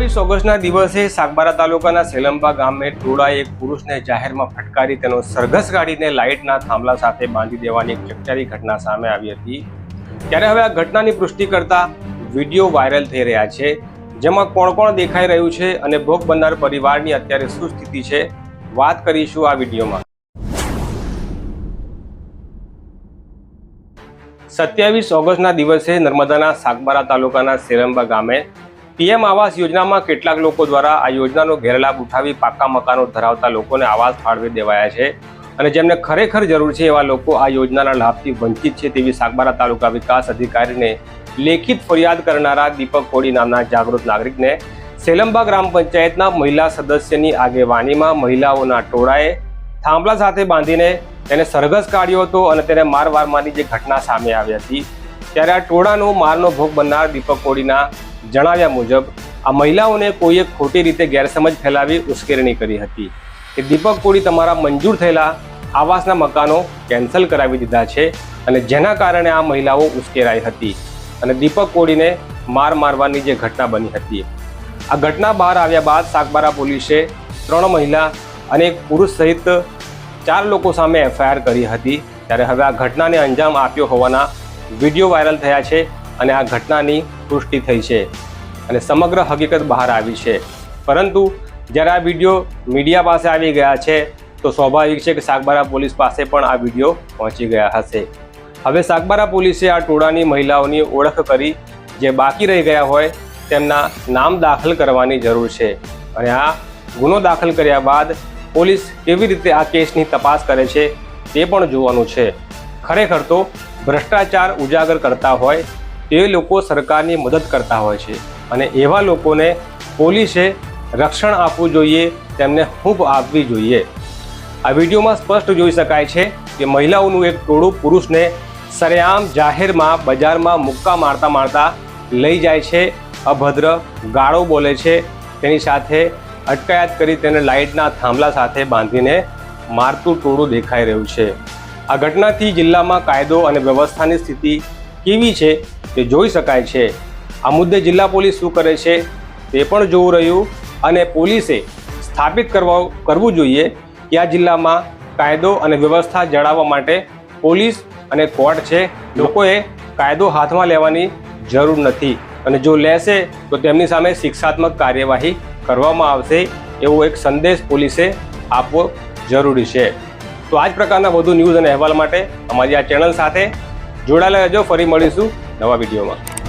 27 ઓગસ્ટના દિવસે સાગબારા તાલુકાના સેલંબા ગામે ટોળાએ એક પુરુષને જાહેરમાં ફટકારી તેનો સરઘસ કાઢીને લાઇટના થાંભલા સાથે બાંધી દેવાની એક ચકચારી ઘટના સામે આવી હતી। ત્યારે હવે આ ઘટનાની પુષ્ટિ કરતા વિડીયો વાયરલ થઈ રહ્યા છે, જેમાં કોણ કોણ દેખાઈ રહ્યું છે અને ભોગ બનનાર પરિવારની અત્યારે શું સ્થિતિ છે, વાત કરીશું આ વિડીયોમાં। 27 ઓગસ્ટના દિવસે નર્મદાના સાગબારા તાલુકાના સેલંબા ગામે પીએમ આવાસ યોજનામાં કેટલાક લોકો દ્વારા આ યોજનાનો ગેરલાભ ઉઠાવી પાકા મકાનો ધરાવતા લોકોને આવાસ ફાળવી દેવાયા છે અને જેમને ખરેખર જરૂર છે એવા લોકો આ યોજનાના લાભથી વંચિત છે તેવી સાગબારા તાલુકા વિકાસ અધિકારીને લેખિત ફરિયાદ કરનારા દીપક કોડી નામના જાગૃત નાગરિકને સેલંબા ગ્રામ પંચાયતના મહિલા સદસ્યની આગેવાનીમાં મહિલાઓના ટોળાએ થાંભલા સાથે બાંધીને તેને સરઘસ કાઢ્યો હતો અને તેને માર મારવાની જે ઘટના સામે આવી હતી। ત્યારે આ ટોળાનો મારનો ભોગ બનનાર દીપક કોડીના જણાવ્યા મુજબ આ મહિલાઓને કોઈએ ખોટી રીતે ગેરસમજ ફેલાવી ઉશ્કેરણી કરી હતી કે દીપક કોડી તમારા મંજૂર થયેલા આવાસના મકાનો કેન્સલ કરાવી દીધા છે અને જેના કારણે આ મહિલાઓ ઉશ્કેરાઈ હતી અને દીપક કોડીને મારવાની જે ઘટના બની હતી। આ ઘટના બહાર આવ્યા બાદ સાગબારા પોલીસે 3 મહિલા અને એક પુરુષ સહિત 4 લોકો સામે એફઆઈઆર કરી હતી। ત્યારે હવે આ ઘટનાને અંજામ આપ્યો હોવાના વિડીયો વાયરલ થયા છે અને આ ઘટનાની પુષ્ટિ થઈ છે અને સમગ્ર હકીકત બહાર આવી છે। પરંતુ જ્યારે આ વિડીયો મીડિયા પાસે આવી ગયા છે તો સ્વાભાવિક છે કે સાગબારા પોલીસ પાસે પણ આ વિડીયો પહોંચી ગયા હશે। હવે સાગબારા પોલીસે આ ટોળાની મહિલાઓની ઓળખ કરી જે બાકી રહી ગયા હોય તેમના નામ દાખલ કરવાની જરૂર છે અને આ ગુનો દાખલ કર્યા બાદ પોલીસ કેવી રીતે આ કેસની તપાસ કરે છે તે પણ જોવાનું છે। ખરેખર તો ભ્રષ્ટાચાર ઉજાગર કરતા હોય તે લોકો સરકારની મદદ કરતા હોય છે અને એવા લોકોને પોલીસે રક્ષણ આપવું જોઈએ, તેમને હૂંફ આપવી જોઈએ। આ વિડીયોમાં સ્પષ્ટ જોઈ શકાય છે કે મહિલાઓનું એક ટોળું પુરુષને સરેઆમ જાહેરમાં બજારમાં મુક્કા મારતા લઈ જાય છે, અભદ્ર ગાળો બોલે છે, તેની સાથે અટકાયત કરી તેને લાઇટના થાંભલા સાથે બાંધીને મારતું ટોળું દેખાઈ રહ્યું છે। આ ઘટનાથી જિલ્લામાં કાયદો અને વ્યવસ્થાની સ્થિતિ કેવી છે તે જોઈ શકાય છે। આ મુદ્દે જિલ્લા પોલીસ શું કરે છે તે પણ જોવું રહ્યું અને પોલીસે સ્થાપિત કરવું જોઈએ કે આ જિલ્લામાં કાયદો અને વ્યવસ્થા જાળવવા માટે પોલીસ અને કોર્ટ છે। લોકોએ કાયદો હાથમાં લેવાની જરૂર નથી અને જો લેશે તો તેમની સામે શિક્ષાત્મક કાર્યવાહી કરવામાં આવશે એવો એક સંદેશ પોલીસે આપવો જરૂરી છે। તો આ જ પ્રકારના વધુ ન્યૂઝ અને અહેવાલ માટે અમારી આ ચેનલ સાથે જોડાયેલા રહેજો। ફરી મળીશું નવા વિડીયોમાં।